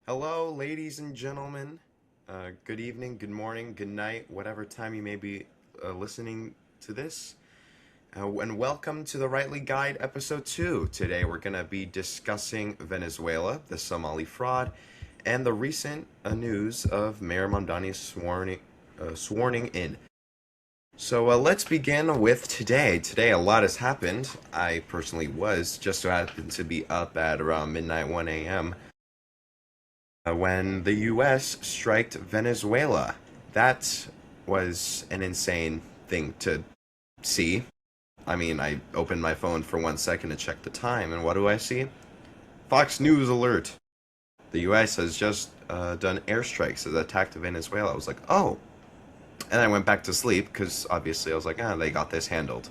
Hello, ladies and gentlemen. Good evening, good morning, good night, whatever time you may be listening to this. And welcome to the Rightly Guide episode 2. Today we're going to be discussing Venezuela, the Somali fraud, and the recent news of Mayor Mamdani's sworning in. So let's begin with today. Today a lot has happened. I personally was just so happened to be up at around midnight, 1 a.m. When the US striked Venezuela. That was an insane thing to see. I mean, I opened my phone for 1 second to check the time, and what do I see? Fox News alert. The US has just done airstrikes that attacked Venezuela. I was like, oh. And I went back to sleep because obviously I was like, they got this handled.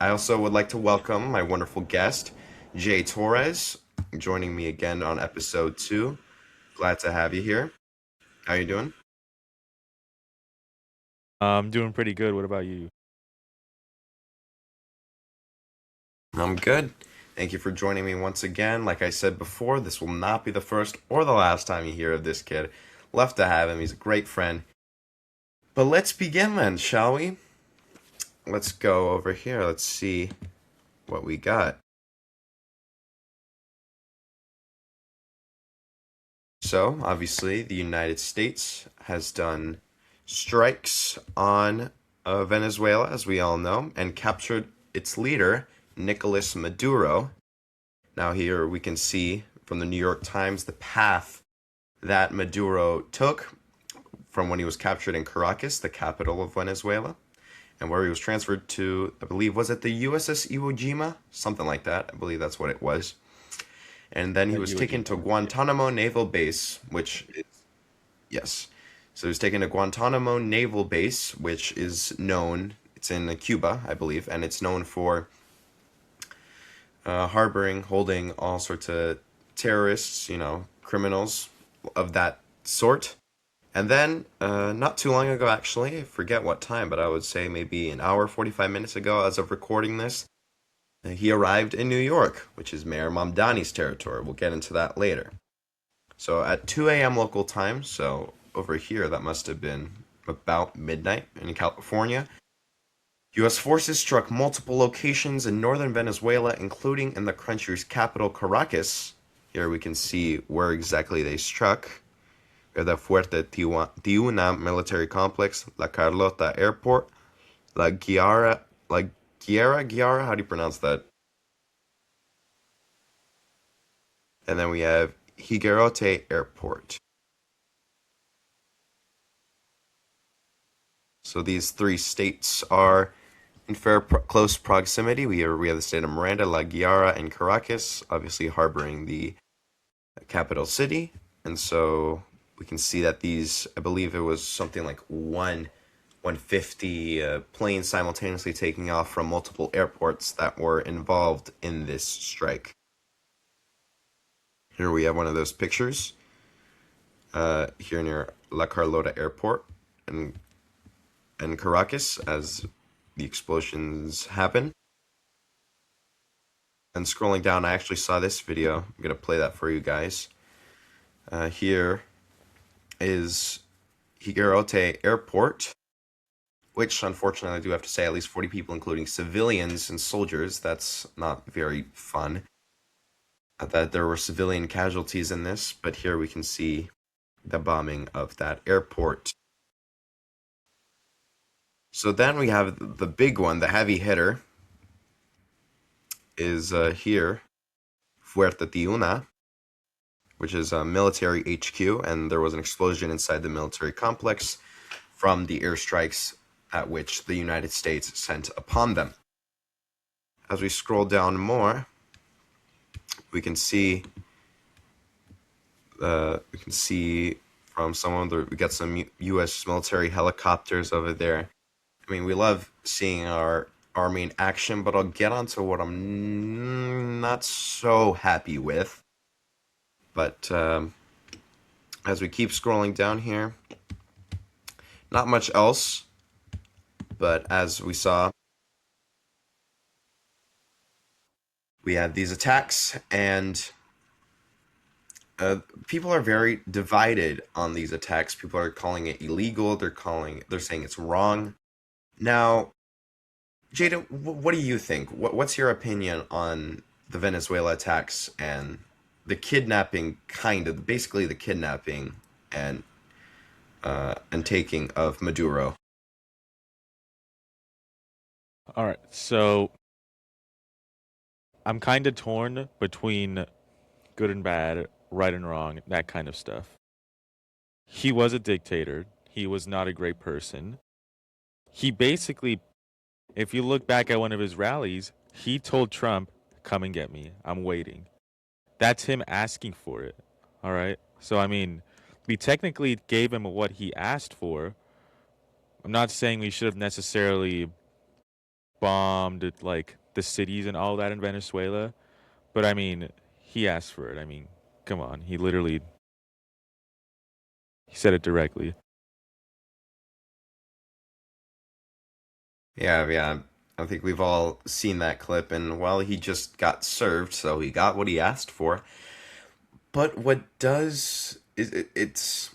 I also would like to welcome my wonderful guest, Jay Torres, joining me again on episode 2. Glad to have you here. How you doing? I'm doing pretty good. What about you? I'm good. Thank you for joining me once again. Like I said before, this will not be the first or the last time you hear of this kid. Love to have him. He's a great friend. But let's begin then, shall we? Let's go over here. Let's see what we got. So, obviously, the United States has done strikes on Venezuela, as we all know, and captured its leader, Nicolas Maduro. Now, here we can see from the New York Times the path that Maduro took from when he was captured in Caracas, the capital of Venezuela, and where he was transferred to, I believe, was it the USS Iwo Jima? Something like that. I believe that's what it was. And then he was Iwo taken to Jima. Guantanamo Naval Base, which is, yes. So he was taken to Guantanamo Naval Base, which is known, it's in Cuba, I believe, and it's known for harboring, holding all sorts of terrorists, criminals of that sort. And then, not too long ago, actually, I forget what time, but I would say maybe an hour, 45 minutes ago, as of recording this, he arrived in New York, which is Mayor Mamdani's territory. We'll get into that later. So at 2 a.m. local time, so over here, that must have been about midnight in California, U.S. forces struck multiple locations in northern Venezuela, including in the country's capital, Caracas. Here we can see where exactly they struck. The Fuerte Tiuna military complex, La Carlota Airport, La Guiara, how do you pronounce that? And then we have Higuerote Airport. So these three states are in close proximity. We have the state of Miranda, La Guiara, and Caracas, obviously harboring the capital city. And so we can see that these, I believe it was something like 150 planes simultaneously taking off from multiple airports that were involved in this strike. Here we have one of those pictures here near La Carlota Airport in Caracas as the explosions happen. And scrolling down, I actually saw this video. I'm going to play that for you guys. Here is Higuerote Airport, which unfortunately I do have to say at least 40 people, including civilians and soldiers. That's not very fun. That there were civilian casualties in this, but here we can see the bombing of that airport. So then we have the big one, the heavy hitter, is here, Fuerte Tiuna, which is a military HQ, and there was an explosion inside the military complex from the airstrikes at which the United States sent upon them. As we scroll down more, we can see from someone we got some U.S. military helicopters over there. I mean, we love seeing our army in action, but I'll get onto what I'm not so happy with. But as we keep scrolling down here, not much else. But as we saw, we had these attacks, and uh, people are very divided on these attacks. People are calling it illegal. They're saying it's wrong. Now, Jada, what do you think? What's your opinion on the Venezuela attacks and the kidnapping, basically the kidnapping and and taking of Maduro? All right. So I'm kind of torn between good and bad, right and wrong, that kind of stuff. He was a dictator. He was not a great person. He basically, if you look back at one of his rallies, he told Trump, "Come and get me. I'm waiting." That's him asking for it. All right. So I mean, we technically gave him what he asked for. I'm not saying we should have necessarily bombed like the cities and all that in Venezuela, but I mean, he asked for it. I mean, come on, he said it directly. Yeah. I think we've all seen that clip, and well, he just got served, so he got what he asked for. But what does is it's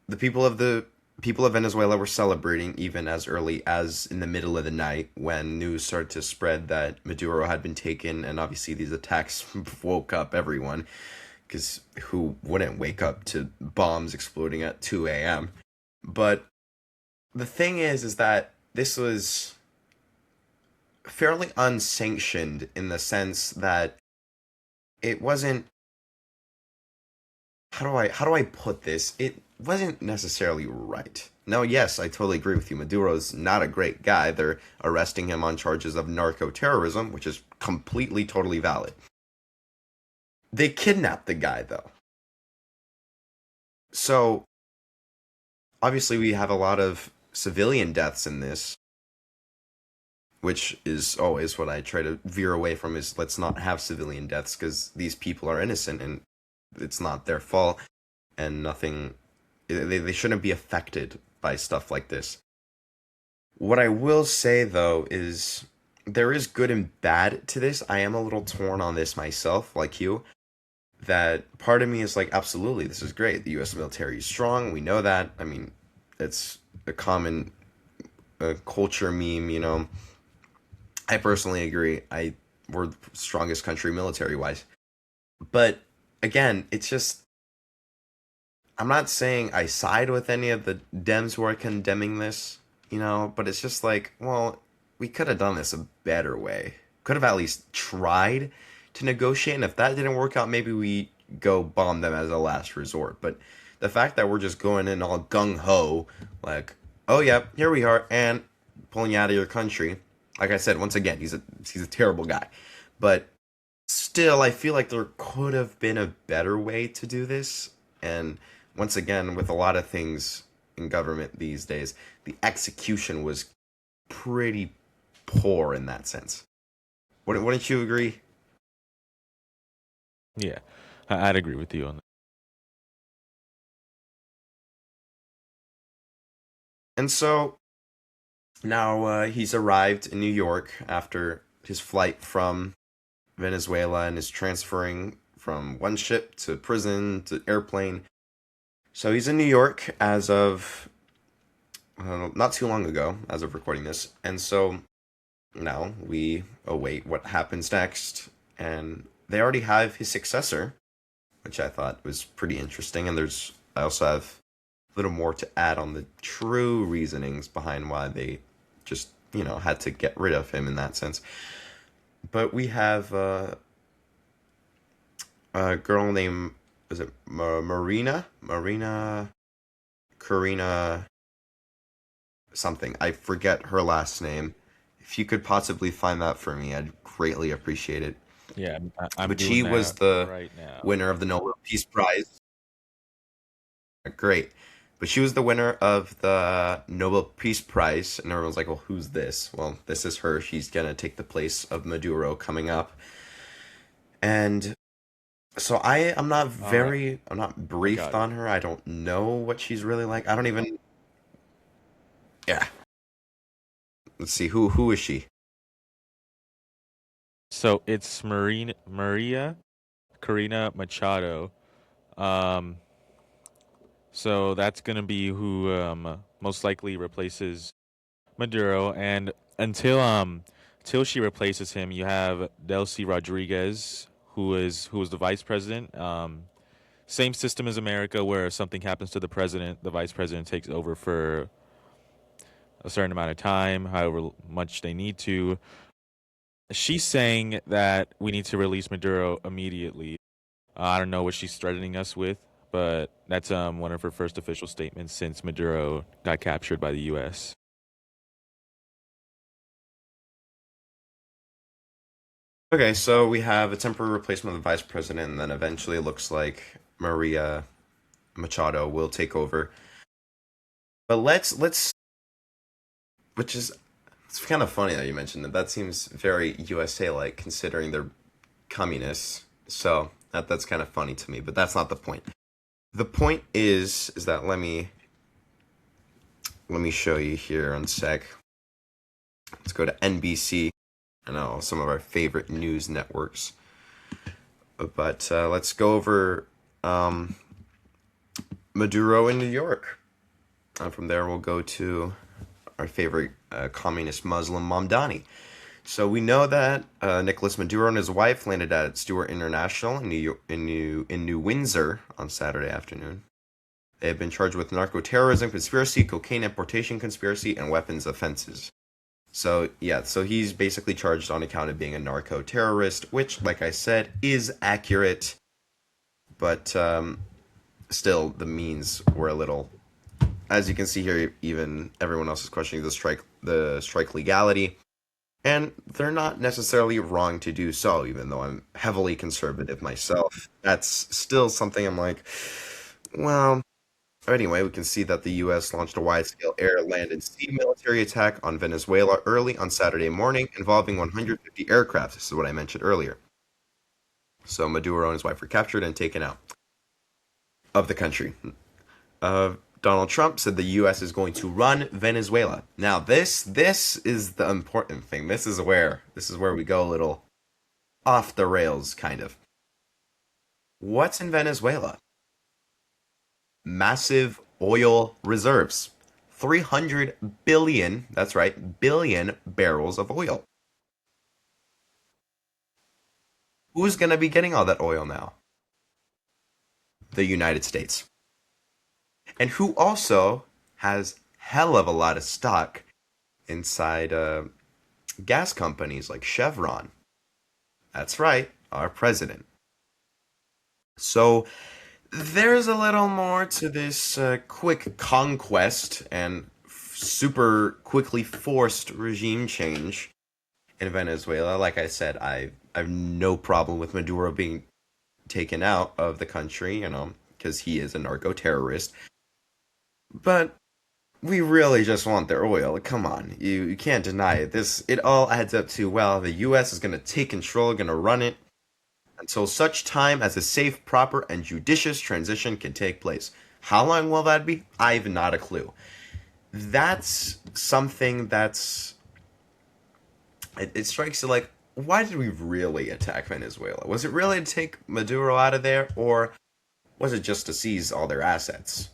the people of Venezuela were celebrating even as early as in the middle of the night when news started to spread that Maduro had been taken, and obviously these attacks woke up everyone because who wouldn't wake up to bombs exploding at 2 a.m. But the thing is that this was fairly unsanctioned in the sense that it wasn't how do I put this? It wasn't necessarily right. No, yes, I totally agree with you. Maduro's not a great guy. They're arresting him on charges of narco terrorism, which is completely totally valid. They kidnapped the guy though. So, obviously we have a lot of civilian deaths in this, which is always what I try to veer away from is let's not have civilian deaths because these people are innocent and it's not their fault and nothing they shouldn't be affected by stuff like this. What I will say though is there is good and bad to this. I am a little torn on this myself, like you. That part of me is like, absolutely, this is great. The U.S. military is strong. We know that. I mean, it's a common culture meme. I personally agree. We're the strongest country military wise, but again, it's just I'm not saying I side with any of the Dems who are condemning this, but it's just like, well, we could have done this a better way. Could have at least tried to negotiate, and if that didn't work out, maybe we go bomb them as a last resort. But the fact that we're just going in all gung ho, like, oh yeah, here we are, and pulling you out of your country. Like I said, once again, he's a terrible guy, but still, I feel like there could have been a better way to do this, and once again, with a lot of things in government these days, the execution was pretty poor in that sense. Wouldn't you agree? Yeah, I'd agree with you on that. And so now he's arrived in New York after his flight from Venezuela and is transferring from one ship to prison to airplane. So he's in New York as of not too long ago, as of recording this. And so now we await what happens next. And they already have his successor, which I thought was pretty interesting. And I also have a little more to add on the true reasonings behind why they just, had to get rid of him in that sense. But we have a girl named, is it Marina? Marina, Karina, something. I forget her last name. If you could possibly find that for me, I'd greatly appreciate it. Yeah, I'm But she doing was that the right now. winner of the Nobel Peace Prize. Great. But she was the winner of the Nobel Peace Prize, and everyone's like, well, who's this? Well, this is her. She's going to take the place of Maduro coming up. And so All right, I'm not I briefed got it. on her. I don't know what she's really like. I don't even, yeah. Let's see, who is she? So it's Maria Corina Machado. Um, so that's gonna be who most likely replaces Maduro, and until she replaces him, you have Delcy Rodriguez, who is the vice president. Same system as America, where if something happens to the president, the vice president takes over for a certain amount of time, however much they need to. She's saying that we need to release Maduro immediately. I don't know what she's threatening us with, but that's one of her first official statements since Maduro got captured by the U.S. Okay, so we have a temporary replacement of the vice president, and then eventually it looks like Maria Machado will take over. But let's which is it's kind of funny that you mentioned that. That seems very USA like considering they're communists. So that's kind of funny to me, but that's not the point. The point is that let me show you here on sec. Let's go to NBC. I know some of our favorite news networks, but let's go over um, Maduro in New York. From there, we'll go to our favorite communist Muslim Mamdani. So we know that Nicolas Maduro and his wife landed at Stewart International in New Windsor on Saturday afternoon. They have been charged with narco-terrorism conspiracy, cocaine importation conspiracy, and weapons offenses. So yeah, so he's basically charged on account of being a narco-terrorist, which, like I said, is accurate, but still the means were a little. As you can see here, even everyone else is questioning the strike legality. And they're not necessarily wrong to do so, even though I'm heavily conservative myself. That's still something I'm like, well, anyway, we can see that the U.S. launched a wide-scale air, land, and sea military attack on Venezuela early on Saturday morning, involving 150 aircraft. This is what I mentioned earlier. So Maduro and his wife were captured and taken out of the country. Donald Trump said the U.S. is going to run Venezuela. Now, this is the important thing. This is where we go a little off the rails, kind of. What's in Venezuela? Massive oil reserves. 300 billion, that's right, billion barrels of oil. Who's going to be getting all that oil now? The United States. And who also has hell of a lot of stock inside gas companies like Chevron. That's right, our president. So there's a little more to this quick conquest and super quickly forced regime change in Venezuela. Like I said, I have no problem with Maduro being taken out of the country, because he is a narco terrorist. But we really just want their oil. Come on, you can't deny it. It all adds up to, well, the U.S. is going to take control, going to run it until such time as a safe, proper, and judicious transition can take place. How long will that be? I've not a clue. That's something it strikes you like, why did we really attack Venezuela? Was it really to take Maduro out of there, or was it just to seize all their assets?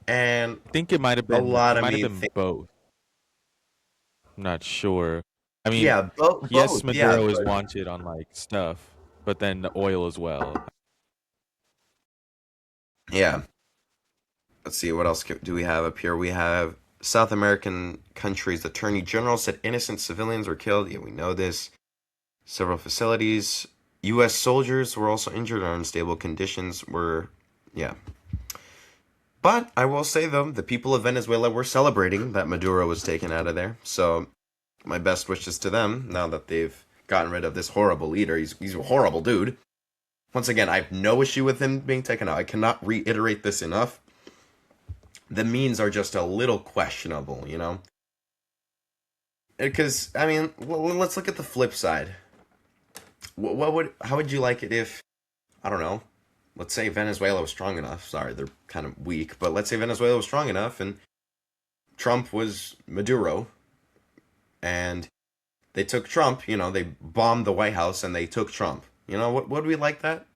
And I think it might have a been lot it of might have me been think, both. I'm not sure. I mean, yeah, yes, both, yeah, Maduro is but wanted on like stuff, but then the oil as well. yeah. Let's see, what else do we have up here? We have South American countries' attorney general said innocent civilians were killed. Yeah, we know this. Several facilities. U.S. soldiers were also injured or unstable conditions were, yeah. But I will say, though, the people of Venezuela were celebrating that Maduro was taken out of there. So my best wishes to them now that they've gotten rid of this horrible leader. He's a horrible dude. Once again, I have no issue with him being taken out. I cannot reiterate this enough. The means are just a little questionable. Because, I mean, let's look at the flip side. How would you like it if, I don't know, let's say Venezuela was strong enough. Sorry, they're kind of weak, but let's say Venezuela was strong enough and Trump was Maduro and they took Trump, they bombed the White House and they took Trump. Would we like that?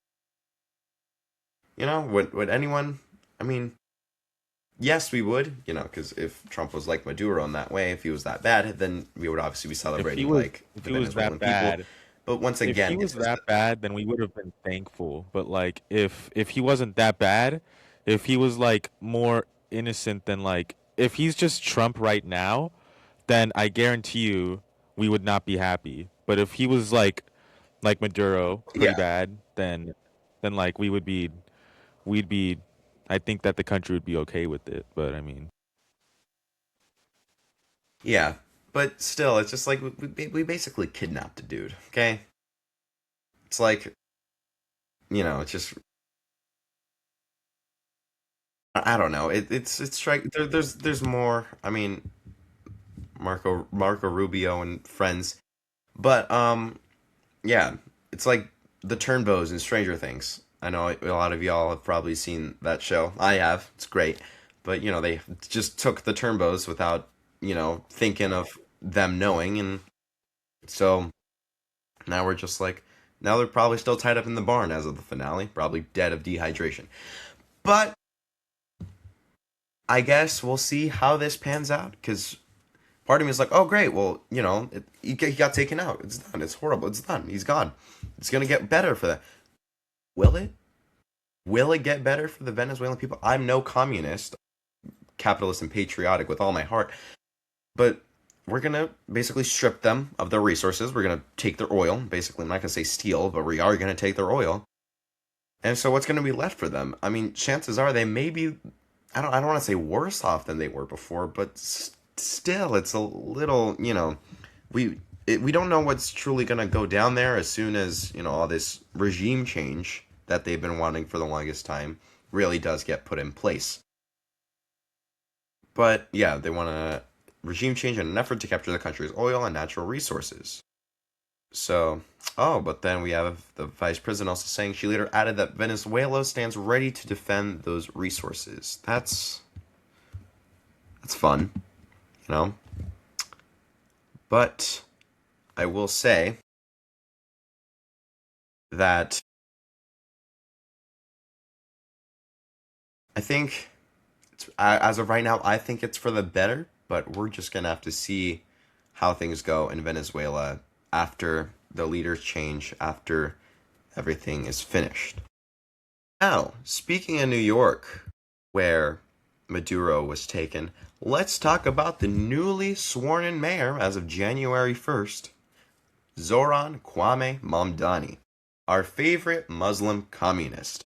Would anyone? I mean, yes, we would. Because if Trump was like Maduro in that way, if he was that bad, then we would obviously be If he celebrating was like if the he was that Venezuelan people. bad, But once if he again, was it's just that bad, then we would have been thankful. But like if he wasn't that bad, if he was like more innocent than like if he's just Trump right now, then I guarantee you we would not be happy. But if he was like Maduro, pretty yeah, bad, then like we'd be I think that the country would be okay with it. But I mean, yeah. But still, it's just like we basically kidnapped a dude. Okay, it's like it's just I don't know. It's like there's more. I mean, Marco Rubio and friends, but yeah, it's like the Turnbows in Stranger Things. I know a lot of y'all have probably seen that show. I have. It's great, but they just took the Turnbows without thinking of them knowing, and so now we're just like now they're probably still tied up in the barn as of the finale, probably dead of dehydration. But I guess we'll see how this pans out because part of me is like, oh great, well he got taken out. It's done. It's horrible. It's done. He's gone. It's gonna get better for that. Will it? Will it get better for the Venezuelan people? I'm no communist, capitalist, and patriotic with all my heart, but we're gonna basically strip them of their resources. We're gonna take their oil. Basically, I'm not gonna say steal, but we are gonna take their oil. And so, what's gonna be left for them? I mean, chances are they may be. I don't want to say worse off than they were before, but still, it's a little. We don't know what's truly gonna go down there as soon as all this regime change that they've been wanting for the longest time really does get put in place. But yeah, they want a regime change in an effort to capture the country's oil and natural resources. So, but then we have the vice president also saying she later added that Venezuela stands ready to defend those resources. That's fun, you know. But I will say that I think as of right now, I think it's for the better, but we're just gonna have to see how things go in Venezuela after the leaders change, after everything is finished. Now, speaking of New York, where Maduro was taken, let's talk about the newly sworn in mayor as of January 1st, Zohran Mamdani, our favorite Muslim communist.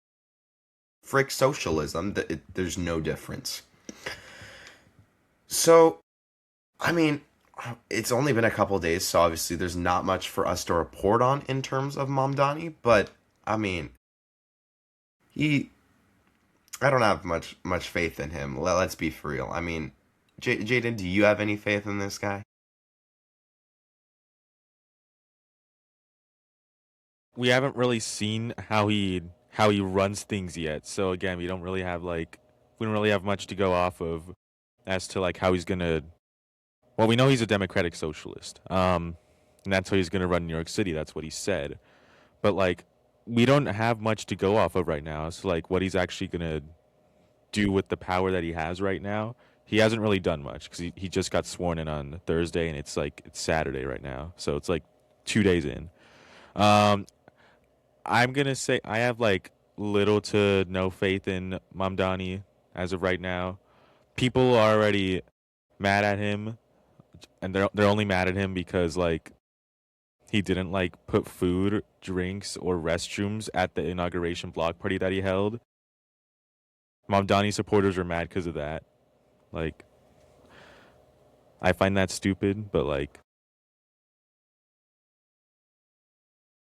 Frick socialism, there's no difference. So, I mean, it's only been a couple days, so obviously there's not much for us to report on in terms of Mamdani, but I mean, he I don't have much faith in him. Let's be for real. I mean, Jaden, do you have any faith in this guy? we haven't really seen how he runs things yet. So again, we don't really have much to go off of as to like how he's gonna. Well, we know he's a democratic socialist, and that's how he's gonna run New York City. That's what he said. But like, we don't have much to go off of right now. So like, what he's actually gonna do with the power that he has right now. He hasn't really done much because he just got sworn in on Thursday, and it's Saturday right now, so it's like 2 days in. Um, I'm gonna say I have like little to no faith in Mamdani as of right now. People are already mad at him, and they're only mad at him because like he didn't like put food, drinks, or restrooms at the inauguration block party that he held. Mamdani supporters are mad because of that. Like I find that stupid, but like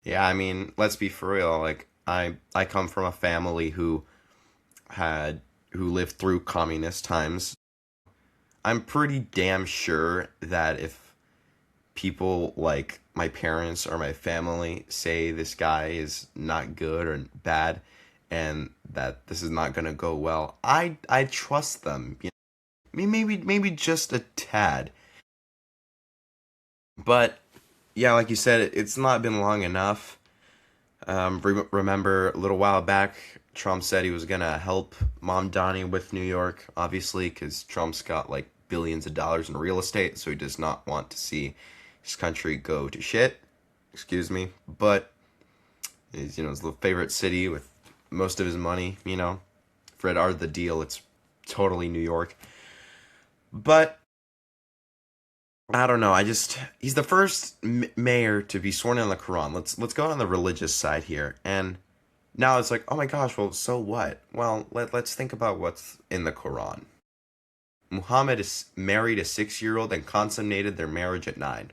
Yeah, I mean, let's be for real. Like, I come from a family who lived through communist times. I'm pretty damn sure that if people like my parents or my family say this guy is not good or bad and that this is not gonna go well, I trust them. I mean, maybe just a tad. But yeah, like you said, it's not been long enough. Remember a little while back, Trump said he was gonna help Mamdani with New York, obviously, because Trump's got like billions of dollars in real estate, so he does not want to see his country go to shit. Excuse me, but is his favorite city with most of his money. For it are the deal, it's totally New York. But I don't know. He's the first mayor to be sworn in on the Quran. Let's go on the religious side here. And now it's like, oh my gosh, well, so what? Well, let's think about what's in the Quran. Muhammad is married a 6-year-old and consummated their marriage at 9.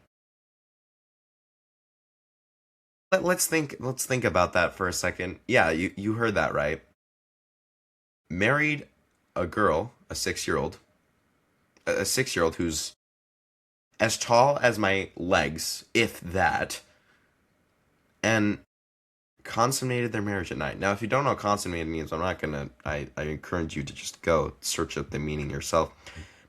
Let's think about that for a second. Yeah, you heard that right. Married a girl, a 6-year-old, a 6-year-old who's as tall as my legs, if that, and consummated their marriage at night. Now, if you don't know what consummated means, I'm not gonna. I encourage you to just go search up the meaning yourself.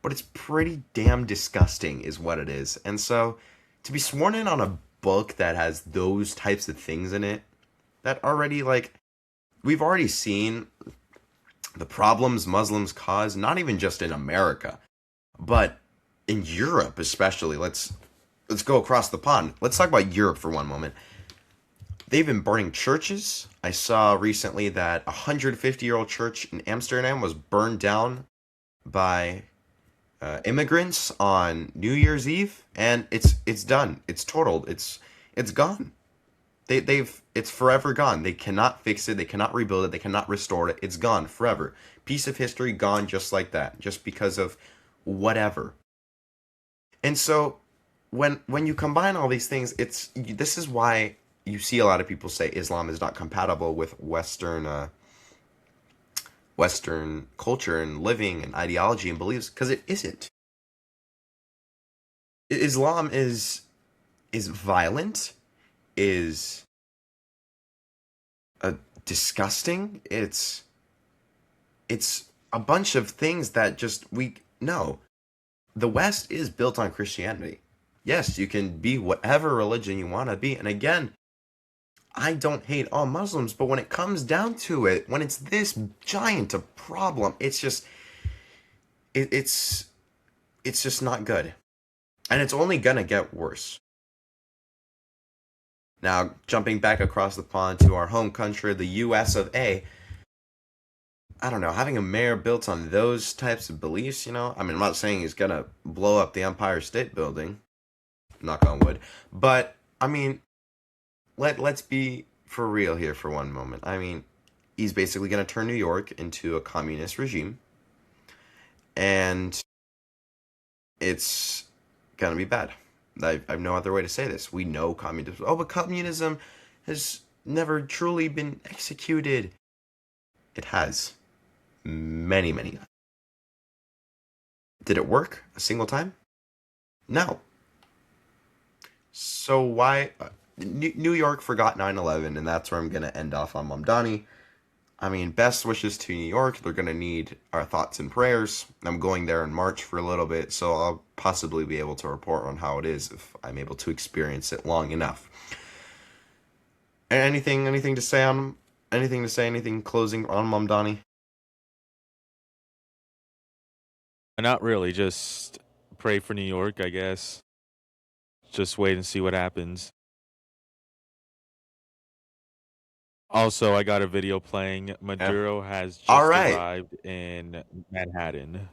But it's pretty damn disgusting, is what it is. And so, to be sworn in on a book that has those types of things in it, that already we've already seen the problems Muslims cause, not even just in America, but in Europe especially. Let's go across the pond. Let's talk about Europe for one moment. They've been burning churches. I saw recently that a 150-year-old church in Amsterdam was burned down by immigrants on New Year's Eve, and it's done. It's totaled. It's gone. It's forever gone. They cannot fix it. They cannot rebuild it. They cannot restore it. It's gone forever. Piece of history gone just like that, just because of whatever. And so when you combine all these things, this is why you see a lot of people say Islam is not compatible with Western culture and living and ideology and beliefs, because it isn't. Islam is violent, is disgusting. It's a bunch of things that just we know. The West is built on Christianity. Yes, you can be whatever religion you want to be. And again, I don't hate all Muslims, but when it comes down to it, when it's this giant a problem, it's just not good. And it's only gonna get worse. Now, jumping back across the pond to our home country, the US of A, I don't know, having a mayor built on those types of beliefs, I mean, I'm not saying he's gonna blow up the Empire State Building, knock on wood, but I mean, let's be for real here for one moment. I mean, he's basically gonna turn New York into a communist regime, and it's gonna be bad. I have no other way to say this. We know communism. Oh, but communism has never truly been executed. It has. Many, many. Did it work a single time? No. So why? New York forgot 9/11, and that's where I'm going to end off on Mamdani. I mean, best wishes to New York. They're going to need our thoughts and prayers. I'm going there in March for a little bit, so I'll possibly be able to report on how it is if I'm able to experience it long enough. Anything to say on anything closing on Mamdani? Not really, just pray for New York, I guess. Just wait and see what happens. Also, I got a video playing. Yeah. Maduro has All just right. arrived in Manhattan.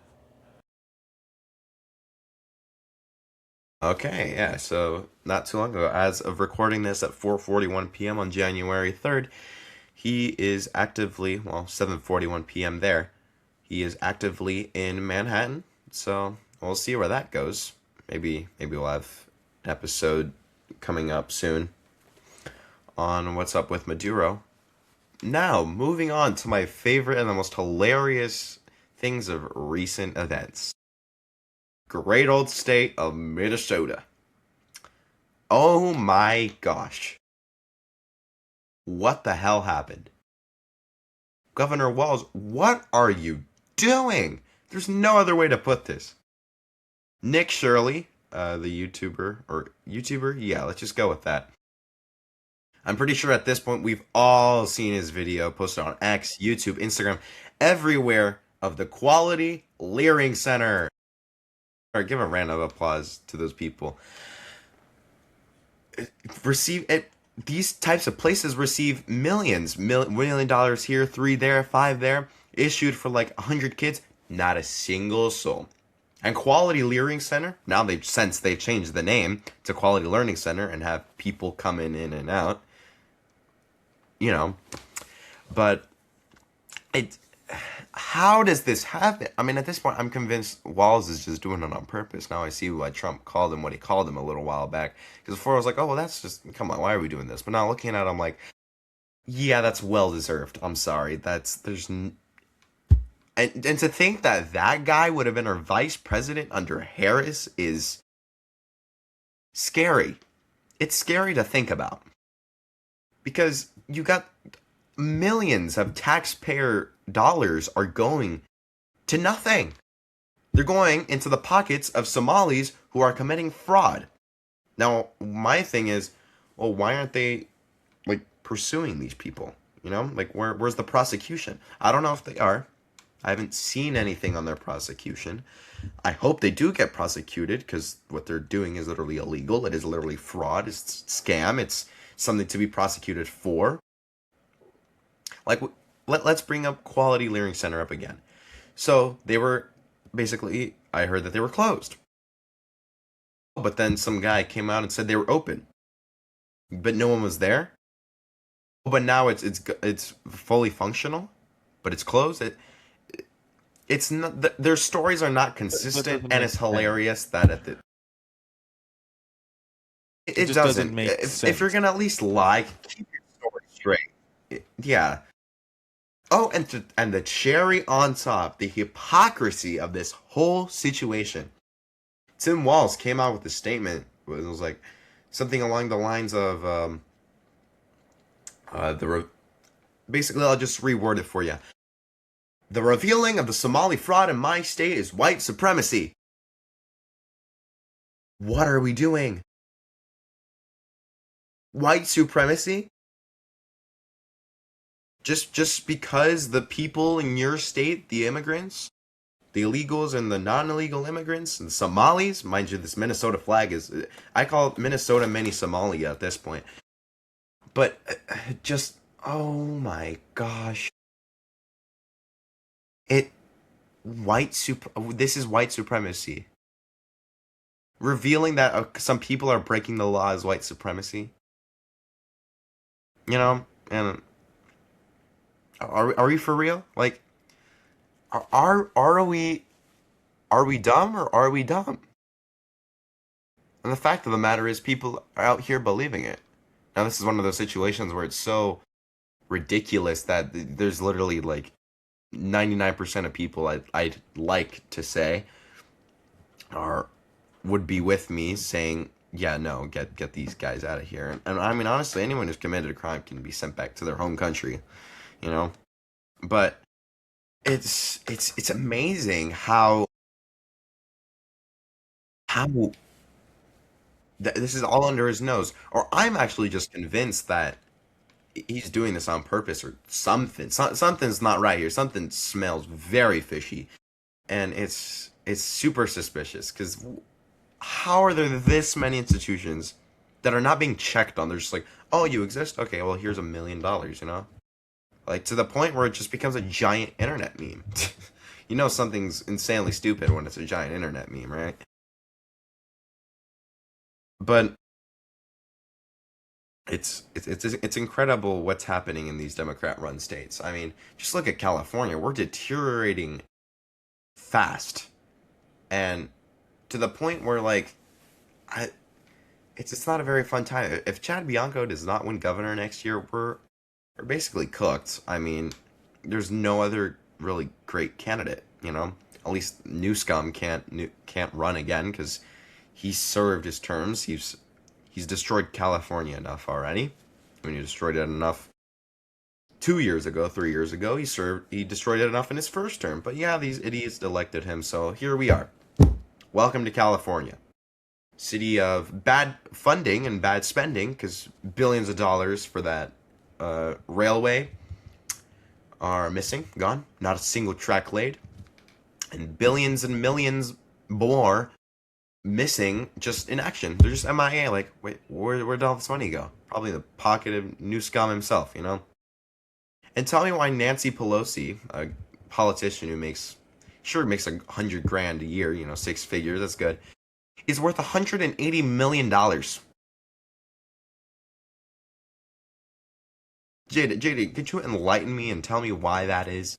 Okay, yeah, so not too long ago, as of recording this at 4:41 p.m. on January 3rd, he is actively, well, 7:41 p.m. there. He is actively in Manhattan, so we'll see where that goes. Maybe we'll have an episode coming up soon on what's up with Maduro. Now, moving on to my favorite and the most hilarious things of recent events. Great old state of Minnesota. Oh my gosh. What the hell happened? Governor Walz, what are you doing? There's no other way to put this. Nick Shirley, the YouTuber, or YouTuber? Yeah, let's just go with that. I'm pretty sure at this point we've all seen his video posted on X, YouTube, Instagram, everywhere of the Quality Leering Center. Or give a round of applause to those people. Receive it. These types of places receive million dollars here, three there, five there, issued for like 100 kids. Not a single soul. And Quality Leering Center, now they've changed the name to Quality Learning Center and have people coming in and out, you know. But it, how does this happen? I mean, at this point, I'm convinced Walls is just doing it on purpose. Now I see why Trump called him what he called him a little while back. Because before I was like, oh, well, that's just, come on, why are we doing this? But now looking at it, I'm like, yeah, that's well deserved. I'm sorry. And to think that that guy would have been our vice president under Harris is scary. It's scary to think about. Because you got millions of taxpayer dollars are going to nothing. They're going into the pockets of Somalis who are committing fraud. Now, my thing is, well, why aren't they like pursuing these people? You know, like where's the prosecution? I don't know if they are. I haven't seen anything on their prosecution. I hope they do get prosecuted because what they're doing is literally illegal. It is literally fraud. It's scam. It's something to be prosecuted for. Like, let's bring up Quality Leering Center up again. So they were basically, I heard that they were closed. But then some guy came out and said they were open. But no one was there. But now it's fully functional, but it's closed. It's not, their stories are not consistent, and it's hilarious that it just doesn't make if, sense. if you're gonna at least lie, keep your story straight. Yeah. Oh, and the cherry on top, the hypocrisy of this whole situation. Tim Walz came out with a statement. It was like something along the lines of basically, I'll just reword it for you. The revealing of the Somali fraud in my state is white supremacy. What are we doing? White supremacy? Just because the people in your state, the immigrants, the illegals and the non-illegal immigrants, and the Somalis, mind you, this Minnesota flag is, I call Minnesota mini Somalia at this point. But just, oh my gosh. This is white supremacy. Revealing that some people are breaking the law is white supremacy. You know, and are we for real? Like, are we dumb or are we dumb? And the fact of the matter is, people are out here believing it. Now, this is one of those situations where it's so ridiculous that there's literally like 99% of people I'd like to say would be with me saying, yeah, no, get these guys out of here. And I mean, honestly, anyone who's committed a crime can be sent back to their home country, you know. But it's amazing how this is all under his nose. Or I'm actually just convinced that he's doing this on purpose or something. Something's not right here. Something smells very fishy, and it's super suspicious because how are there this many institutions that are not being checked on? They're just like, oh, you exist? Okay, well, here's $1 million, you know? Like, to the point where it just becomes a giant internet meme. You know something's insanely stupid when it's a giant internet meme, right? But it's incredible what's happening in these Democrat-run states. I mean, just look at California. We're deteriorating fast, and to the point where like, it's not a very fun time. If Chad Bianco does not win governor next year, we're basically cooked. I mean, there's no other really great candidate. You know, at least Newscomb can't run again because he served his terms. He's destroyed California enough already. When he destroyed it enough 2 years ago, 3 years ago, he destroyed it enough in his first term. But yeah, these idiots elected him, so here we are. Welcome to California. city of bad funding and bad spending, because billions of dollars for that railway are missing, gone. Not a single track laid, and billions and millions more missing just in action. They're just MIA. Like, wait, where'd all this money go? Probably the pocket of New Scum himself, you know? And tell me why Nancy Pelosi, a politician who makes 100 grand a year, you know, six figures, that's good, is worth $180 million. JD, could you enlighten me and tell me why that is?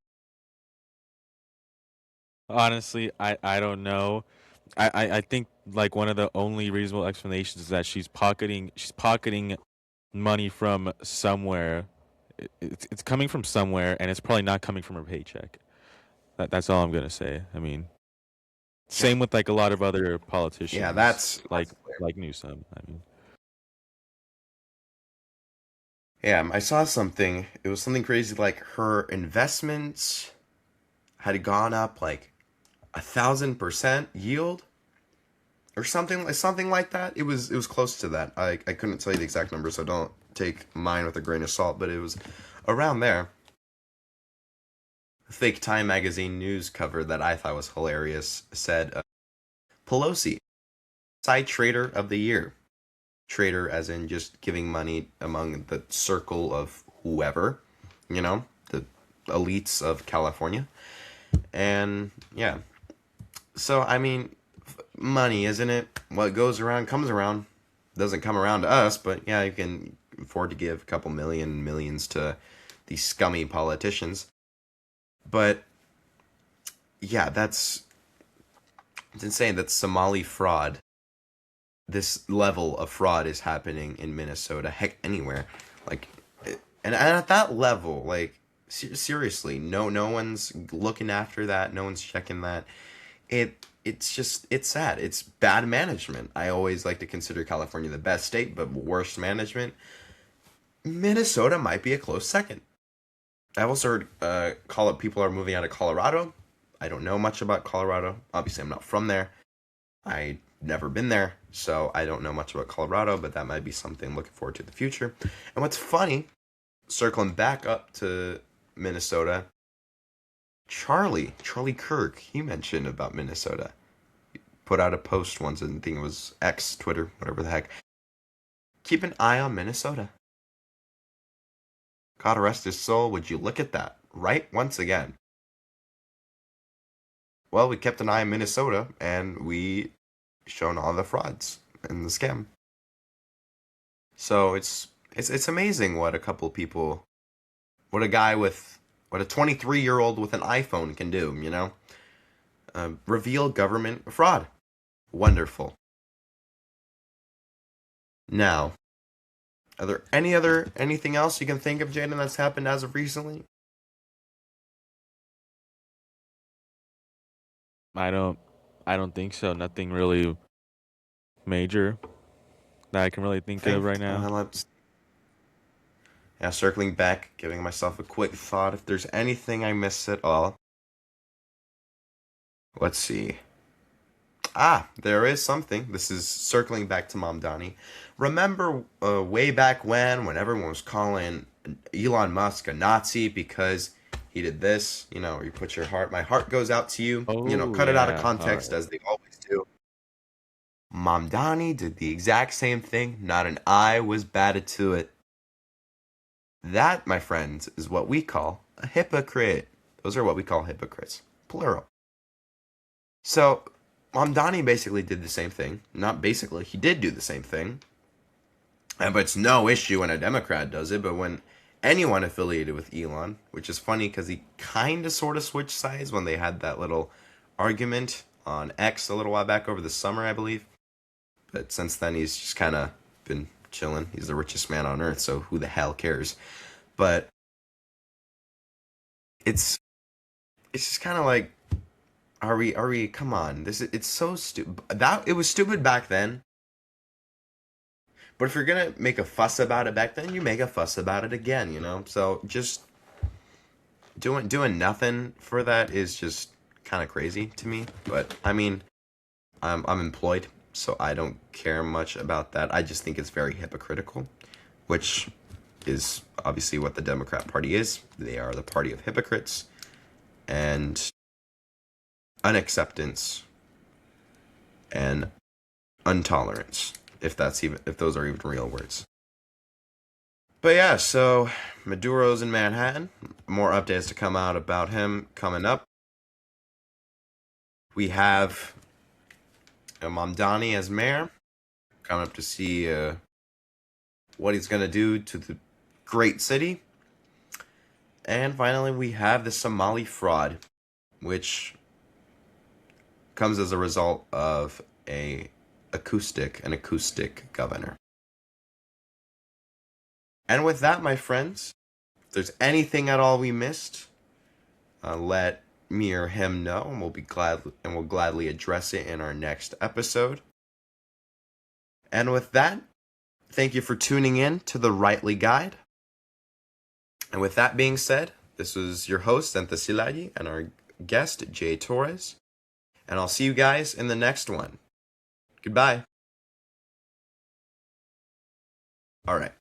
Honestly, I don't know. I think like one of the only reasonable explanations is that she's pocketing money from somewhere. It's coming from somewhere, and it's probably not coming from her paycheck. That's all I'm gonna say. I mean, Yeah, same with like a lot of other yeah, politicians, that's clear. like Newsom. I mean, Yeah, I saw something. It was something crazy, like her investments had gone up like 1,000% yield or something like that. It was close to that. I couldn't tell you the exact number, so don't take mine with a grain of salt, but it was around there. A fake Time magazine news cover that I thought was hilarious said Pelosi, side trader of the year. Trader as in just giving money among the circle of whoever, you know, the elites of California. And yeah, so I mean, money, isn't it? What goes around comes around. Doesn't come around to us, but yeah, you can afford to give a couple millions to these scummy politicians. But yeah, it's insane that Somali fraud, this level of fraud is happening in Minnesota, heck, anywhere. Like, and at that level, like, seriously, no one's looking after that. No one's checking that. It's sad. It's bad management. I always like to consider California the best state, but worst management. Minnesota might be a close second. I've also heard call it people are moving out of Colorado. I don't know much about Colorado. Obviously, I'm not from there. I never been there, so I don't know much about Colorado, but that might be something I'm looking forward to in the future. And what's funny, circling back up to Minnesota, Charlie Kirk, he mentioned about Minnesota. Put out a post once, and I think it was X, Twitter, whatever the heck. Keep an eye on Minnesota. God rest his soul, would you look at that? Right? Once again. Well, we kept an eye on Minnesota, and we shown all the frauds and the scam. So it's amazing what a couple people, what a guy with, what a 23-year-old with an iPhone can do, you know? Reveal government fraud. Wonderful. Now, are there anything else you can think of, Jaden, that's happened as of recently? I don't I don't think so. Nothing really major that I can really think of Think. right now. Let's. Yeah, circling back, giving myself a quick thought. If there's anything I missed at all, let's see. Ah, there is something. This is circling back to Mamdani. Remember way back when everyone was calling Elon Musk a Nazi because he did this, you know, you put your heart, my heart goes out to you, you know, Oh cut it out of yeah, all context right. as they always do. Mamdani did the exact same thing. Not an eye was batted to it. That, my friends, is what we call a hypocrite. Those are what we call hypocrites. Plural. So, Mamdani basically did the same thing. Not basically, he did do the same thing. But it's no issue when a Democrat does it, but when anyone affiliated with Elon, which is funny because he kind of sort of switched sides when they had that little argument on X a little while back over the summer, I believe. But since then, he's just kind of been chilling. He's the richest man on earth, so who the hell cares? But it's it's just kind of like, are we come on, it's so stupid. That it was stupid back then, but if you're gonna make a fuss about it back then, you make a fuss about it again, you know. So just doing nothing for that is just kind of crazy to me. But I mean, I'm employed, so I don't care much about that. I just think it's very hypocritical, which is obviously what the Democrat Party is. They are the party of hypocrites and unacceptance and intolerance, if those are even real words. But yeah, so Maduro's in Manhattan. More updates to come out about him coming up. We have Mamdani as mayor, coming up to see what he's going to do to the great city. And finally, we have the Somali fraud, which comes as a result of an acoustic governor. And with that, my friends, if there's anything at all we missed, let me or him know, and we'll gladly address it in our next episode. And with that, thank you for tuning in to the Rightly Guide. And with that being said, this was your host, Silayi, and our guest, Jay Torres. And I'll see you guys in the next one. Goodbye. All right.